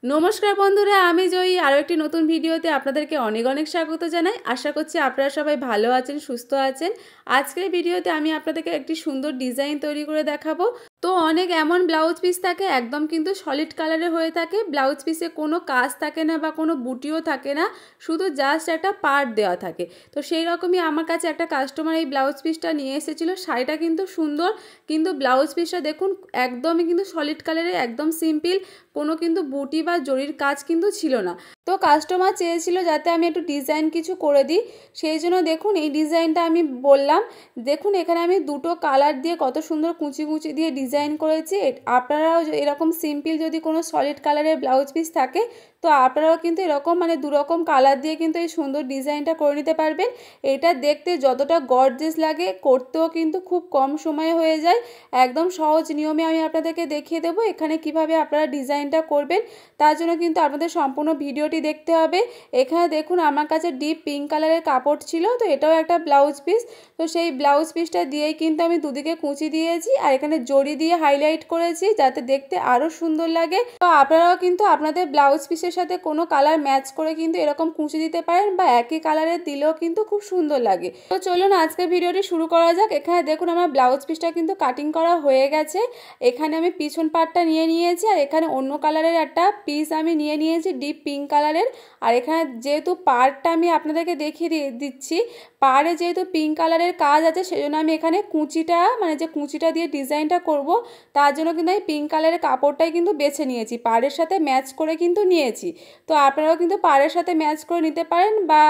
নমস্কার বন্ধুরা, আমি জয়ী। আরও একটি নতুন ভিডিওতে আপনাদেরকে অনেক অনেক স্বাগত জানাই। আশা করছি আপনারা সবাই ভালো আছেন, সুস্থ আছেন। আজকের ভিডিওতে আমি আপনাদেরকে একটি সুন্দর ডিজাইন তৈরি করে দেখাবো। তো অনেক এমন ব্লাউজ পিস থাকে একদম কিন্তু সলিড কালারের হয়ে থাকে, ব্লাউজ পিসে কোনো কাজ থাকে না বা কোনো বুটিও থাকে না, শুধু জাস্ট একটা পার্ট দেওয়া থাকে। তো সেই রকমই আমার কাছে একটা কাস্টমার এই ব্লাউজ পিসটা নিয়ে এসেছিলো। শাড়িটা কিন্তু সুন্দর, কিন্তু ব্লাউজ পিসটা দেখুন একদমই কিন্তু সলিড কালারের, একদম সিম্পল, কোনো কিন্তু বুটি বা জরির কাজ কিন্তু ছিল না। তো কাস্টমার চেয়েছিল যাতে আমি একটু ডিজাইন কিছু করে দিই, সেই জন্য দেখুন এই ডিজাইনটা আমি বললাম। দেখুন এখানে আমি দুটো কালার দিয়ে কত সুন্দর কুচি কুচি দিয়ে ডিজাইন করেছি। আপনারাও এরকম সিম্পল যদি কোনো সলিড কালারের ব্লাউজ পিস থাকে তো আপনারাও কিন্তু এরকম দুরকম কালার দিয়ে কিন্তু এই সুন্দর ডিজাইনটা করে নিতে পারবেন। এটা দেখতে যতটা গর্জিয়াস লাগে, করতেও কিন্তু খুব কম সময়ে হয়ে যায়। একদম সহজ নিয়মে আমি আপনাদেরকে দেখিয়ে দেবো এখানে কিভাবে আপনারা ডিজাইনটা করবেন। তার জন্য কিন্তু আপনাদের সম্পূর্ণ ভিডিওটি দেখতে হবে। এখানে দেখুন আমার কাছে ডিপ পিঙ্ক কালারের কাপড় ছিল, তো এটাও একটা ব্লাউজ পিস। তো সেই ব্লাউজ পিসটা দিয়েই কিন্তু আমি দুদিকে কুচি দিয়েছি আর এখানে জড়ি দিয়ে হাইলাইট করেছি যাতে দেখতে আরও সুন্দর লাগে। তো আপনারাও কিন্তু আপনাদের ব্লাউজ পিসের সাথে কোনো কালার ম্যাচ করে কিন্তু এরকম কুচি দিতে পারেন, বা একই কালারের দিলেও কিন্তু খুব সুন্দর লাগে। তো চলুন আজকের ভিডিওটি শুরু করা যাক। এখানে দেখুন আমার ব্লাউজ পিসটা কিন্তু কাটিং করা হয়ে গেছে। এখানে আমি পিছন পার্টটা নিয়ে নিয়েছি আর এখানে অন্য কালারের একটা পিস আমি নিয়ে নিয়েছি ডিপ পিঙ্ক কালারের। আর এখানে যেহেতু পার্টটা আমি আপনাদেরকে দেখিয়ে দিচ্ছি, পাড়ে যেহেতু পিঙ্ক কালারের কাজ আছে সেজন্য আমি এখানে কুচিটা যে কুচিটা দিয়ে ডিজাইনটা করব তার জন্য কিন্তু আমি পিঙ্ক কালারের কাপড়টাই কিন্তু বেছে নিয়েছি, পাড়ের সাথে ম্যাচ করে কিন্তু নিয়েছি। তো আপনারাও কিন্তু পাড়ের সাথে ম্যাচ করে নিতে পারেন, বা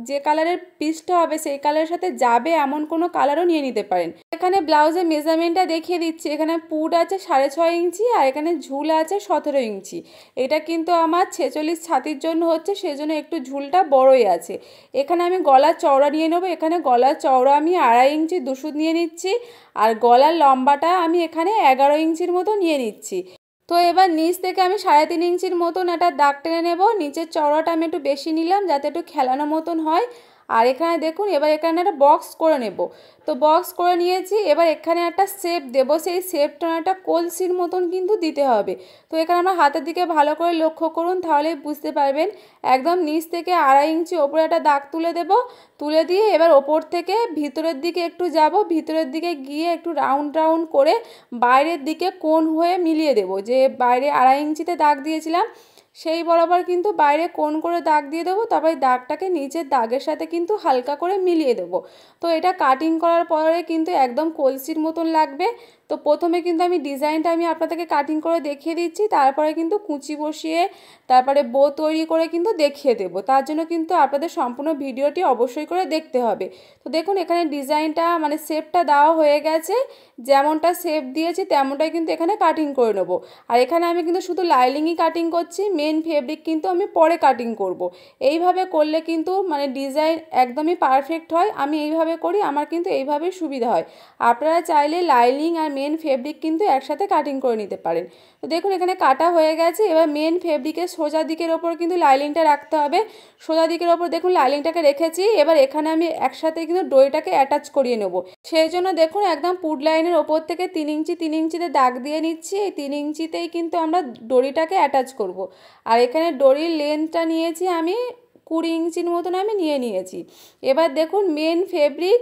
যে কালারের পিসটা হবে সেই কালারের সাথে যাবে এমন কোনো কালারও নিয়ে নিতে পারেন। এখানে ব্লাউজের মেজারমেন্টটা দেখিয়ে দিচ্ছি। এখানে পুট আছে 6.5 ইঞ্চি আর এখানে ঝুল আছে 17 ইঞ্চি। এটা কিন্তু আমার 46 ছাতির জন্য হচ্ছে, সেজন্য একটু ঝুলটা বড়ই আছে। এখানে আমি গলার চওড়া নিয়ে নেবো। এখানে গলার চওড়া আমি 2.5 ইঞ্চি দুশুদ নিয়ে নিচ্ছি আর গলার লম্বাটা আমি এখানে 11 ইঞ্চির মতো নিয়ে নিচ্ছি। তো এবার নিচ থেকে আমি 3.5 ইঞ্চির মতন একটা দাগ টেনে নেব। নিচের চওড়াটা আমি একটু বেশি নিলাম যাতে একটু খেলানো মতন হয়। আর এখানে দেখুন এবার এখানে একটা বক্স করে নেব। তো বক্স করে নিয়েছি, এবার এখানে একটা শেপ দেব। সেই শেপটা একটা কলসির মতন কিন্তু দিতে হবে। তো এখানে আমরা হাতের দিকে ভালো করে লক্ষ্য করুন, তাহলেই বুঝতে পারবেন। একদম নিচ থেকে 2.5 ইঞ্চি ওপরে একটা দাগ তুলে দেব। তুলে দিয়ে এবার ওপর থেকে ভিতরের দিকে একটু যাব, ভিতরের দিকে গিয়ে একটু রাউন্ড রাউন্ড করে বাইরের দিকে কোণ হয়ে মিলিয়ে দেব। যে বাইরে 2.5 ইঞ্চিতে দাগ দিয়েছিলাম সেই বরাবর কিন্তু বাইরে কোণ করে দাগ দিয়ে দেবো। তারপরে দাগটাকে নিচের দাগের সাথে কিন্তু হালকা করে মিলিয়ে দেবো। তো এটা কাটিং করার পরে কিন্তু একদম কলসির মতন লাগবে। তো প্রথমে কিন্তু আমি ডিজাইনটা আপনাদেরকে কাটিং করে দেখিয়ে দিচ্ছি, তারপরে কিন্তু কুচি বসিয়ে তারপরে বো তৈরি করে কিন্তু দেখিয়ে দেবো। তার জন্য কিন্তু আপনাদের সম্পূর্ণ ভিডিওটি অবশ্যই করে দেখতে হবে। তো দেখুন এখানে ডিজাইনটা শেপটা দেওয়া হয়ে গেছে। যেমনটা শেপ দিয়েছি তেমনটাই কিন্তু এখানে কাটিং করে নেব। আর এখানে আমি কিন্তু শুধু লাইনিংই কাটিং করছি, মেন ফেব্রিক কিন্তু আমি পরে কাটিং করব। এইভাবে করলে কিন্তু ডিজাইন একদমই পারফেক্ট হয়। আমি এইভাবে করি, আমার কিন্তু এইভাবেই সুবিধা হয়। আপনারা চাইলে লাইনিং আর মেন ফেব্রিক কিন্তু একসাথে কাটিং করে নিতে পারেন। তো দেখুন এখানে কাটা হয়ে গেছে। এবার মেন ফেব্রিকের সোজা দিকের ওপর কিন্তু লাইনিংটা রাখতে হবে। সোজা দিকের ওপর দেখুন লাইনিংটাকে রেখেছি। এবার এখানে আমি একসাথে কিন্তু দড়িটাকে অ্যাটাচ করিয়ে নেব। সেই জন্য দেখুন একদম পুট লাইনের ওপর থেকে 3 ইঞ্চি 3 ইঞ্চিতে দাগ দিয়ে নিচ্ছি। এই 3 ইঞ্চিতেই কিন্তু আমরা দড়িটাকে অ্যাটাচ করব। আর এখানে দড়ির লেন্থটা নিয়েছি আমি 20 ইঞ্চির মতন আমি নিয়ে নিয়েছি। এবার দেখুন মেন ফেব্রিক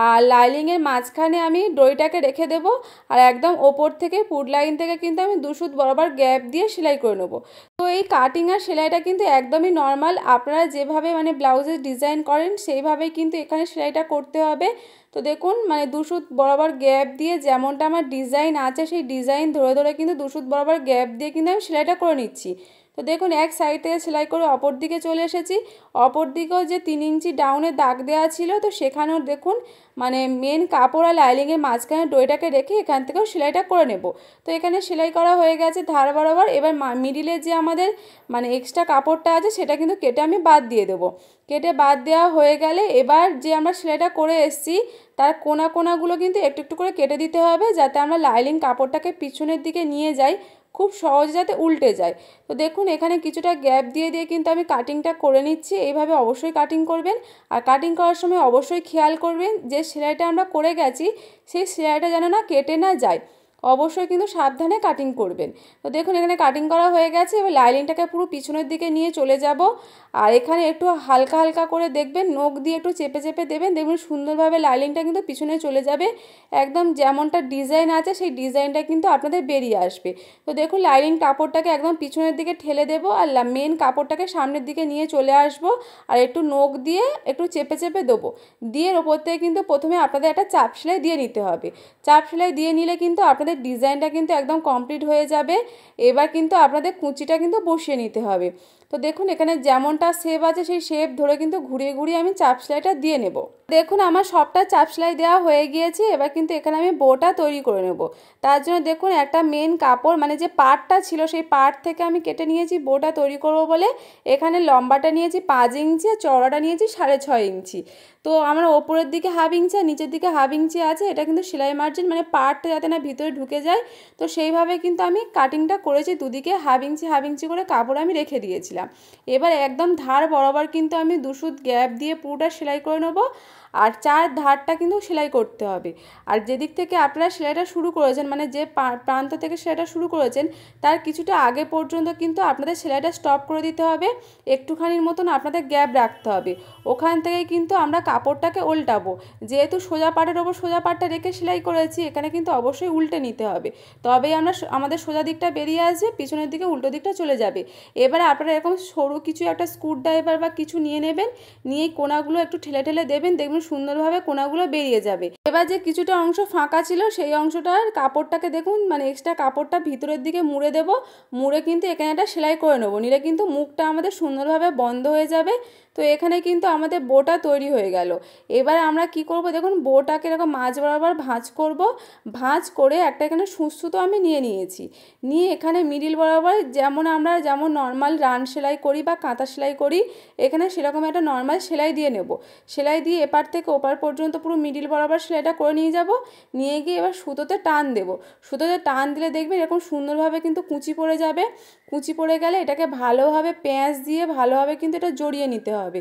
আর লাইনিংয়ের মাঝখানে আমি দড়িটাকে রেখে দেব। আর একদম ওপর থেকে পুট লাইন থেকে কিন্তু আমি 2 সুত বরাবর গ্যাপ দিয়ে সেলাই করে নেব। তো এই কাটিং আর সেলাইটা কিন্তু একদমই নর্মাল। আপনারা যেভাবে ব্লাউজের ডিজাইন করেন সেইভাবেই কিন্তু এখানে সেলাইটা করতে হবে। তো দেখুন 2 সুত বরাবর গ্যাপ দিয়ে যেমনটা আমার ডিজাইন আছে সেই ডিজাইন ধরে ধরে কিন্তু 2 সুত বরাবর গ্যাপ দিয়ে কিন্তু আমি সেলাইটা করে নিচ্ছি। তো দেখুন এক সাইড থেকে সেলাই করে অপর দিকে চলে এসেছি। অপর দিকেও যে 3 ইঞ্চি ডাউনে দাগ দেওয়া ছিল তো সেখানেও দেখুন মেন কাপড় আর লাইনিংয়ের মাঝখানে দড়িটাকে রেখে এখান থেকেও সেলাইটা করে নেব। তো এখানে সেলাই করা হয়ে গেছে ধার বরাবর। এবার মিডিলে যে আমাদের এক্সট্রা কাপড়টা আছে সেটা কিন্তু কেটে আমি বাদ দিয়ে দেবো। কেটে বাদ দেওয়া হয়ে গেলে এবার যে আমরা সেলাইটা করে এসেছি তার কোনাগুলো কিন্তু একটু একটু করে কেটে দিতে হবে, যাতে আমরা লাইনিং কাপড়টাকে পিছনের দিকে নিয়ে যাই, খুব সহজে যাতে উল্টে যায়। তো দেখুন এখানে কিছুটা গ্যাপ দিয়ে দিয়ে কিন্তু আমি কাটিংটা করে নিচ্ছি। এইভাবে অবশ্যই কাটিং করবেন। আর কাটিং করার সময় অবশ্যই খেয়াল করবেন যে সেলাইটা আমরা করে গেছি সেই সেলাইটা যেন না কেটে না যায়। অবশ্যই কিন্তু সাবধানে কাটিং করবেন। তো দেখুন এখানে কাটিং করা হয়ে গেছে। এবার লাইনিংটাকে পুরো পিছনের দিকে নিয়ে চলে যাব। আর এখানে একটু হালকা হালকা করে দেখবেন নখ দিয়ে একটু চেপে চেপে দেবেন, দেখবেন সুন্দরভাবে লাইনিংটা কিন্তু পিছনে চলে যাবে। একদম যেমনটা ডিজাইন আছে সেই ডিজাইনটা কিন্তু আপনাদের বেরিয়ে আসবে। তো দেখুন লাইনিং কাপড়টাকে একদম পিছনের দিকে ঠেলে দেবো আর মেন কাপড়টাকে সামনের দিকে নিয়ে চলে আসবো। আর একটু নখ দিয়ে একটু চেপে চেপে দেবো। দিয়ে ওপর থেকে কিন্তু প্রথমে আপনাদের একটা চাপ সেলাই দিয়ে নিতে হবে। চাপ সেলাই দিয়ে নিলে কিন্তু আপনাদের ডিজাইনটা কিন্তু একদম কমপ্লিট হয়ে যাবে। এবার কিন্তু আপনাদের কুঁচিটা কিন্তু বসিয়ে নিতে হবে। তো দেখুন এখানে যেমনটা শেপ আছে সেই শেপ ধরে কিন্তু ঘুরিয়ে ঘুরিয়ে আমি চাপ সেলাইটা দিয়ে নেব। দেখুন আমার সবটা চাপ সেলাই দেওয়া হয়ে গিয়েছে। এবার কিন্তু এখানে আমি বোটা তৈরি করে নেব। তার জন্য দেখুন একটা মেন কাপড় মানে যে পার্টটা ছিল সেই পার্ট থেকে আমি কেটে নিয়েছি বোটা তৈরি করব বলে। এখানে লম্বাটা নিয়েছি 5 ইঞ্চি আর চওড়াটা নিয়েছি 6.5 ইঞ্চি। তো আমার ওপরের দিকে হাফ ইঞ্চি আর নিচের দিকে হাফ ইঞ্চি আছে। এটা কিন্তু সেলাই মার্জিন, মানে পার্টটা যাতে না ভিতরে ঢুকে যায়। তো সেইভাবে কিন্তু আমি কাটিংটা করেছি। দুদিকে হাফ ইঞ্চি করে কাপড় আমি রেখে দিয়েছিলাম। এবার একদম ধার বরাবর কিন্তু আমি 2 সুত গ্যাপ দিয়ে পুরোটা সেলাই করে নেব। আর 4 ধারটা কিন্তু সেলাই করতে হবে। আর যেদিক থেকে আপনারা সেলাইটা শুরু করেছেন, মানে যে প্রান্ত থেকে সেলাইটা শুরু করেছেন তার কিছুটা আগে পর্যন্ত কিন্তু আপনাদের সেলাইটা স্টপ করে দিতে হবে। একটুখানির মতন আপনাদের গ্যাপ রাখতে হবে। ওখান থেকে কিন্তু আমরা কাপড়টাকে উল্টাবো। যেহেতু সোজা পাটের ওপর সোজা পাটটা রেখে সেলাই করেছি, এখানে কিন্তু অবশ্যই উল্টে নিতে হবে। তবেই আমাদের সোজা দিকটা বেরিয়ে আসবে, পিছনের দিকে উল্টো দিকটা চলে যাবে। এবারে আপনারা এরকম সরু কিছু একটা স্ক্রুড্রাইভার বা কিছু নিয়ে নেবেন। নিয়ে কোনাগুলো একটু ঠেলে ঠেলে দেবেন, দেখবেন সুন্দরভাবে কোনাগুলো বেরিয়ে যাবে। এবার যে কিছুটা অংশ ফাঁকা ছিল সেই অংশটার কাপড়টাকে দেখুন, মানে এক্সট্রা কাপড়টা ভিতরের দিকে মুড়ে দেব। মুড়ে কিন্তু এখানে একটা সেলাই করে নেবো। নিলে কিন্তু মুখটা আমাদের সুন্দরভাবে বন্ধ হয়ে যাবে। তো এখানে কিন্তু আমাদের বোটা তৈরি হয়ে গেল। এবার আমরা কি করব, দেখুন বোটাকে এরকম মাঝ বরাবর ভাঁজ করব। ভাঁজ করে একটা এখানে সুতো আমি নিয়ে নিয়েছি। নিয়ে এখানে মিডিল বরাবর যেমন নর্মাল রান সেলাই করি বা কাঁথা সেলাই করি, এখানে সেরকম একটা নর্মাল সেলাই দিয়ে নেব। সেলাই দিয়ে এপার থেকে ওপার পর্যন্ত পুরো মিডিল বরাবর সেলাইটা করে নিয়ে যাব। নিয়ে গিয়ে এবার সুতোতে টান দেব। সুতোতে টান দিলে দেখবেন এরকম সুন্দরভাবে কিন্তু কুঁচি পড়ে যাবে। কুঁচি পড়ে গেলে এটাকে ভালোভাবে পেঁয়াজ দিয়ে ভালোভাবে কিন্তু এটা জড়িয়ে নিতে হবে।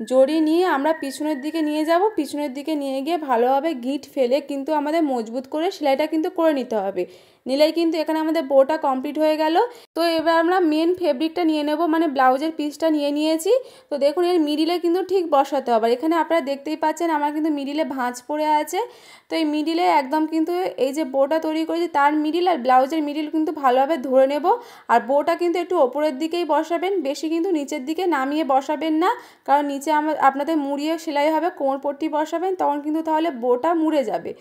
জড়িয়ে নিয়ে আমরা পিছনের দিকে নিয়ে যাব। পিছনের দিকে নিয়ে গিয়ে ভালোভাবে গিঁট ফেলে কিন্তু আমাদের মজবুত করে সেলাইটা কিন্তু করে নিতে হবে। নিলেই কিন্তু এখানে আমাদের বোটা কমপ্লিট হয়ে গেল। তো এবার আমরা মেন ফেব্রিকটা নিয়ে নেব, মানে ব্লাউজের পিসটা নিয়ে নিয়েছি। তো দেখুন এর মিডিলে কিন্তু ঠিক বসাতে হবে। এখানে আপনারা দেখতেই পাচ্ছেন আমার কিন্তু মিডিলে ভাঁজ পড়ে আছে। তো এই মিডিলে একদম কিন্তু এই যে বোটা তৈরি করেছি তার মিডিল আর ব্লাউজের মিডিল কিন্তু ভালোভাবে ধরে নেব। আর বোটা কিন্তু একটু ওপরের দিকেই বসাবেন, বেশি কিন্তু নিচের দিকে নামিয়ে বসাবেন না। কারণ নিচে আপনাদের মুড়িয়ে সেলাই হবে, কোমরপট্টি বসাবেন তখন কিন্তু তাহলে বোটা মুড়ে যাবে।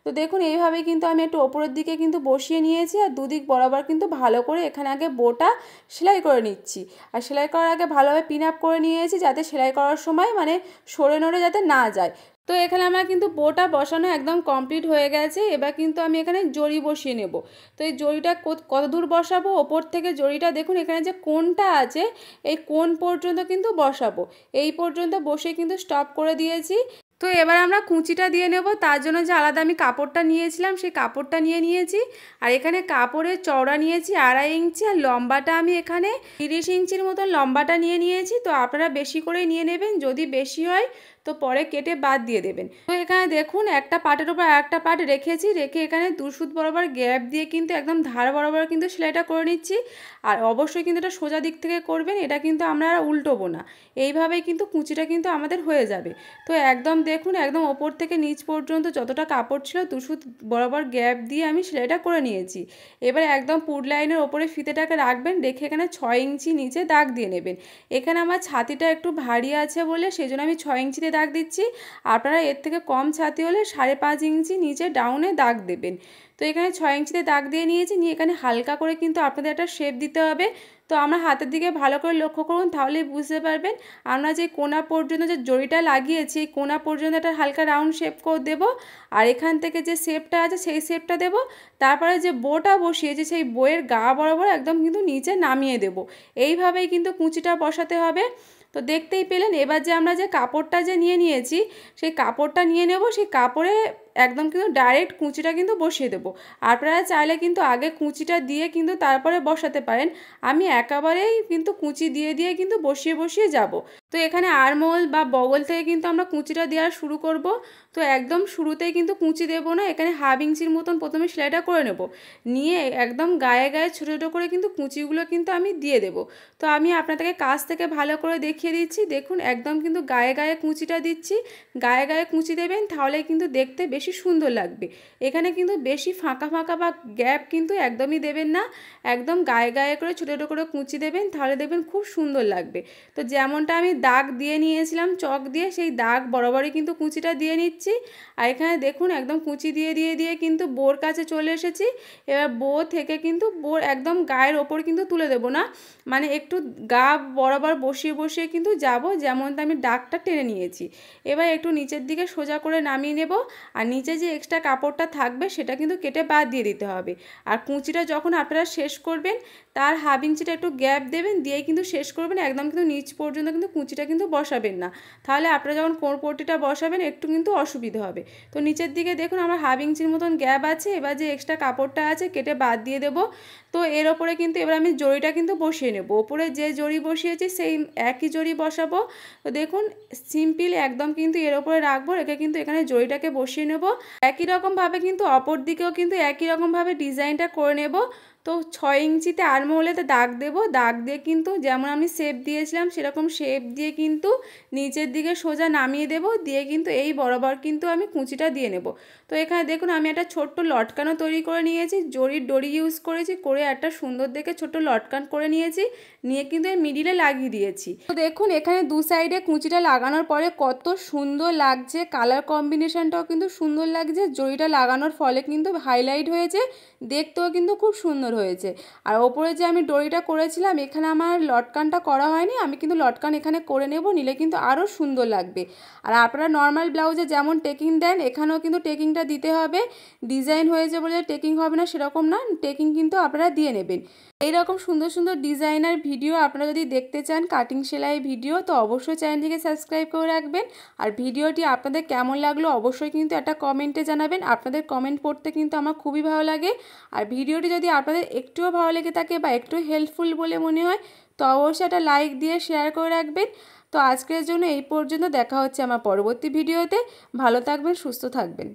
তো দেখুন এইভাবে কিন্তু আমি একটু ওপরের দিকে কিন্তু বসিয়ে নিয়েছি। আর দুদিক বরাবর কিন্তু ভালো করে এখানে আগে বোটা সেলাই করে নিচ্ছি। আর সেলাই করার আগে ভালোভাবে পিন আপ করে নিয়েছি, যাতে সেলাই করার সময় মানে সরে নড়ে যাতে না যায়। তো এখানে আমার কিন্তু বোটা বসানো একদম কমপ্লিট হয়ে গেছে। এবার কিন্তু আমি এখানে জড়ি বসিয়ে নেব। তো এই জড়িটা কত দূর বসাবো, ওপর থেকে জড়িটা দেখুন এখানে যে কোণটা আছে এই কোণ পর্যন্ত কিন্তু বসাবো। এই পর্যন্ত বসে কিন্তু স্টপ করে দিয়েছি। তো এবার আমরা কুঁচিটা দিয়ে নেব। তার জন্য যে আলাদা আমি কাপড়টা নিয়েছিলাম সেই কাপড়টা নিয়ে নিয়েছি। আর এখানে কাপড়ের চওড়া নিয়েছি 2.5 ইঞ্চি আর লম্বাটা আমি এখানে 30 ইঞ্চির মতন লম্বাটা নিয়ে নিয়েছি। তো আপনারা বেশি করে নিয়ে নেবেন, যদি বেশি হয় তো পরে কেটে বাদ দিয়ে দেবেন। তো এখানে দেখুন একটা পাটের উপর আরেকটা পাট রেখেছি, রেখে এখানে 2 সুত বরাবর গ্যাপ দিয়ে কিন্তু একদম ধার বরাবর কিন্তু সেলাইটা করে নিচ্ছি। আর অবশ্যই কিন্তু এটা সোজা দিক থেকে করবেন, এটা কিন্তু আমরা উল্টোবো না। এইভাবেই কিন্তু কুঁচিটা কিন্তু আমাদের হয়ে যাবে। তো একদম দেখুন একদম ওপর থেকে নিচ পর্যন্ত যতটা কাপড় ছিল 2 সুত বরাবর গ্যাপ দিয়ে আমি সেলাইটা করে নিয়েছি। এবার একদম পুড লাইনের ওপরে ফিতেটাকে রাখবেন, রেখে এখানে 6 ইঞ্চি নিচে দাগ দিয়ে নেবেন। এখানে আমার ছাতিটা একটু ভারী আছে বলে সেই জন্য আমি 6 ইঞ্চিতে দাগ দিচ্ছি। আপনারা এর থেকে কম ছাতি হলে 5.5 ইঞ্চি নিচে ডাউনে দাগ দেবেন। তো এখানে 6 ইঞ্চিতে দাগ দিয়ে নিয়েছি। নিয়ে এখানে হালকা করে কিন্তু আপনাদের একটা শেপ দিতে হবে। তো আমরা হাতের দিকে ভালো করে লক্ষ্য করুন, তাহলেই বুঝতে পারবেন। আমরা যে কোণা পর্যন্ত যে জড়িটা লাগিয়েছি এই কোণা পর্যন্ত একটা হালকা রাউন্ড শেপ করে দেবো। আর এখান থেকে যে শেপটা আছে সেই শেপটা দেব। তারপরে যে বোটা বসিয়েছি সেই বইয়ের গা বরাবর একদম কিন্তু নিচে নামিয়ে দেব। এইভাবেই কিন্তু কুঁচিটা বসাতে হবে। তো দেখতেই পেলেন। এবার যে আমরা যে কাপড়টা যে নিয়ে নিয়েছি সেই কাপড়টা নিয়ে নেব। সেই কাপড়ে একদম কিন্তু ডাইরেক্ট কুচিটা কিন্তু বসিয়ে দেবো। আপনারা চাইলে কিন্তু আগে কুচিটা দিয়ে কিন্তু তারপরে বসাতে পারেন। আমি একেবারেই কিন্তু কুচি দিয়ে দিয়ে কিন্তু বসিয়ে যাব। তো এখানে আরমোল বা বগল থেকে কিন্তু আমরা কুচিটা দেওয়া শুরু করব। তো একদম শুরুতেই কিন্তু কুচি দেবো না, এখানে হাফ ইঞ্চির মতন প্রথমে সেলাইটা করে নেব, নিয়ে একদম গায়ে গায়ে ছোটো ছোটো করে কিন্তু কুচিগুলো কিন্তু আমি দিয়ে দেব। তো আমি আপনাদেরকে কাছ থেকে ভালো করে দেখিয়ে দিচ্ছি। দেখুন একদম কিন্তু গায়ে গায়ে কুচিটা দিচ্ছি। গায়ে গায়ে কুচি দেবেন, তাহলে কিন্তু দেখতে বেশি সুন্দর লাগবে। এখানে কিন্তু বেশি ফাঁকা ফাঁকা বা গ্যাপ কিন্তু একদমই দেবেন না, একদম গায়ে গায়ে করে ছোটো ছোটো করে কুচি দেবেন, তাহলে দেখবেন খুব সুন্দর লাগবে। তো যেমনটা আমি দাগ দিয়ে নিয়েছিলাম চক দিয়ে, সেই দাগ বরাবরই কিন্তু কুচিটা দিয়ে নিচ্ছি। আর এখানে দেখুন একদম কুচি দিয়ে দিয়ে দিয়ে কিন্তু বোর কাছে চলে এসেছি। এবার বো থেকে কিন্তু বোর একদম গায়ের ওপর কিন্তু তুলে দেবো না, মানে একটু গা বরাবর বসিয়ে কিন্তু যাব, যেমনটা আমি দাগটা টেনে নিয়েছি। এবার একটু নিচের দিকে সোজা করে নামিয়ে নেব, আর নিচে যে এক্সট্রা কাপড়টা থাকবে সেটা কিন্তু কেটে বাদ দিয়ে দিতে হবে। আর কুচিটা যখন আপনারা শেষ করবেন তার হাফ ইঞ্চিটা একটু গ্যাপ দেবেন, দিয়ে কিন্তু শেষ করবেন, একদম কিন্তু নিচ পর্যন্ত কিন্তু কুচিটা কিন্তু বসাবেন না, তাহলে আপনারা যখন কোমরপট্টিটা বসাবেন একটু কিন্তু অসুবিধা হবে। তো নিচের দিকে দেখুন আমার হাফ ইঞ্চির মতন গ্যাপ আছে। এবার যে এক্সট্রা কাপড়টা আছে কেটে বাদ দিয়ে দেবো। তো এর ওপরে কিন্তু এবার আমি জড়িটা কিন্তু বসিয়ে নেব, ওপরে যে জড়ি বসিয়েছি সেই একই জড়ি বসাবো। তো দেখুন সিম্পল একদম কিন্তু এর ওপরে রাখবো, রেখে কিন্তু এখানে জড়িটাকে বসিয়ে নেব। একই রকমভাবে কিন্তু অপর দিকেও কিন্তু একই রকমভাবে ডিজাইনটা করে নেব। তো 6 ইঞ্চিতে আরমহলেতে দাগ দেব, দাগ দিয়ে কিন্তু যেমন আমি শেপ দিয়েছিলাম সেরকম শেপ দিয়ে কিন্তু নিচের দিকে সোজা নামিয়ে দেব, দিয়ে কিন্তু এই বরাবর কিন্তু আমি কুচিটা দিয়ে নেব। তো এখানে দেখুন আমি একটা ছোট্ট লটকানও তৈরি করে নিয়েছি, জরির দড়ি ইউজ করেছি, করে একটা সুন্দর দেখে ছোট্ট লটকান করে নিয়েছি, নিয়ে কিন্তু এই মিডিলে লাগিয়ে দিয়েছি। তো দেখুন এখানে দু সাইডে কুচিটা লাগানোর পরে কত সুন্দর লাগছে, কালার কম্বিনেশনটাও কিন্তু সুন্দর লাগছে, জরিটা লাগানোর ফলে কিন্তু হাইলাইট হয়েছে, দেখতেও কিন্তু খুব সুন্দর হয়েছে। আর ওপরে যে আমি দড়িটা করেছিলাম এখানে আমার লটকানটা করা হয়নি, আমি কিন্তু লটকান এখানে করে নেব, নিলে কিন্তু আরও সুন্দর লাগবে। আর আপনারা নর্মাল ব্লাউজে যেমন টেকিং দেন এখানেও কিন্তু টেকিংটা দিতে হবে। ডিজাইন হয়েছে বলে টেকিং হবে না সেরকম না, টেকিং কিন্তু আপনারা দিয়ে নেবেন। এইরকম সুন্দর সুন্দর ডিজাইনার ভিডিও আপনারা যদি দেখতে চান, কাটিং সেলাই ভিডিও, তো অবশ্যই চ্যানেলটিকে সাবস্ক্রাইব করে রাখবেন। আর ভিডিওটি আপনাদের কেমন লাগলো অবশ্যই কিন্তু একটা কমেন্টে জানাবেন, আপনাদের কমেন্ট পড়তে কিন্তু আমার খুবই ভালো লাগে। আর ভিডিওটি যদি আপনাদের একটুও ভালো লেগে থাকে বা একটু হেল্পফুল বলে মনে হয় তো অবশ্যই একটা লাইক দিয়ে শেয়ার করে রাখবেন। তো আজকের জন্য এই পর্যন্ত, দেখা হচ্ছে আমার পরবর্তী ভিডিওতে। ভালো থাকবেন, সুস্থ থাকবেন।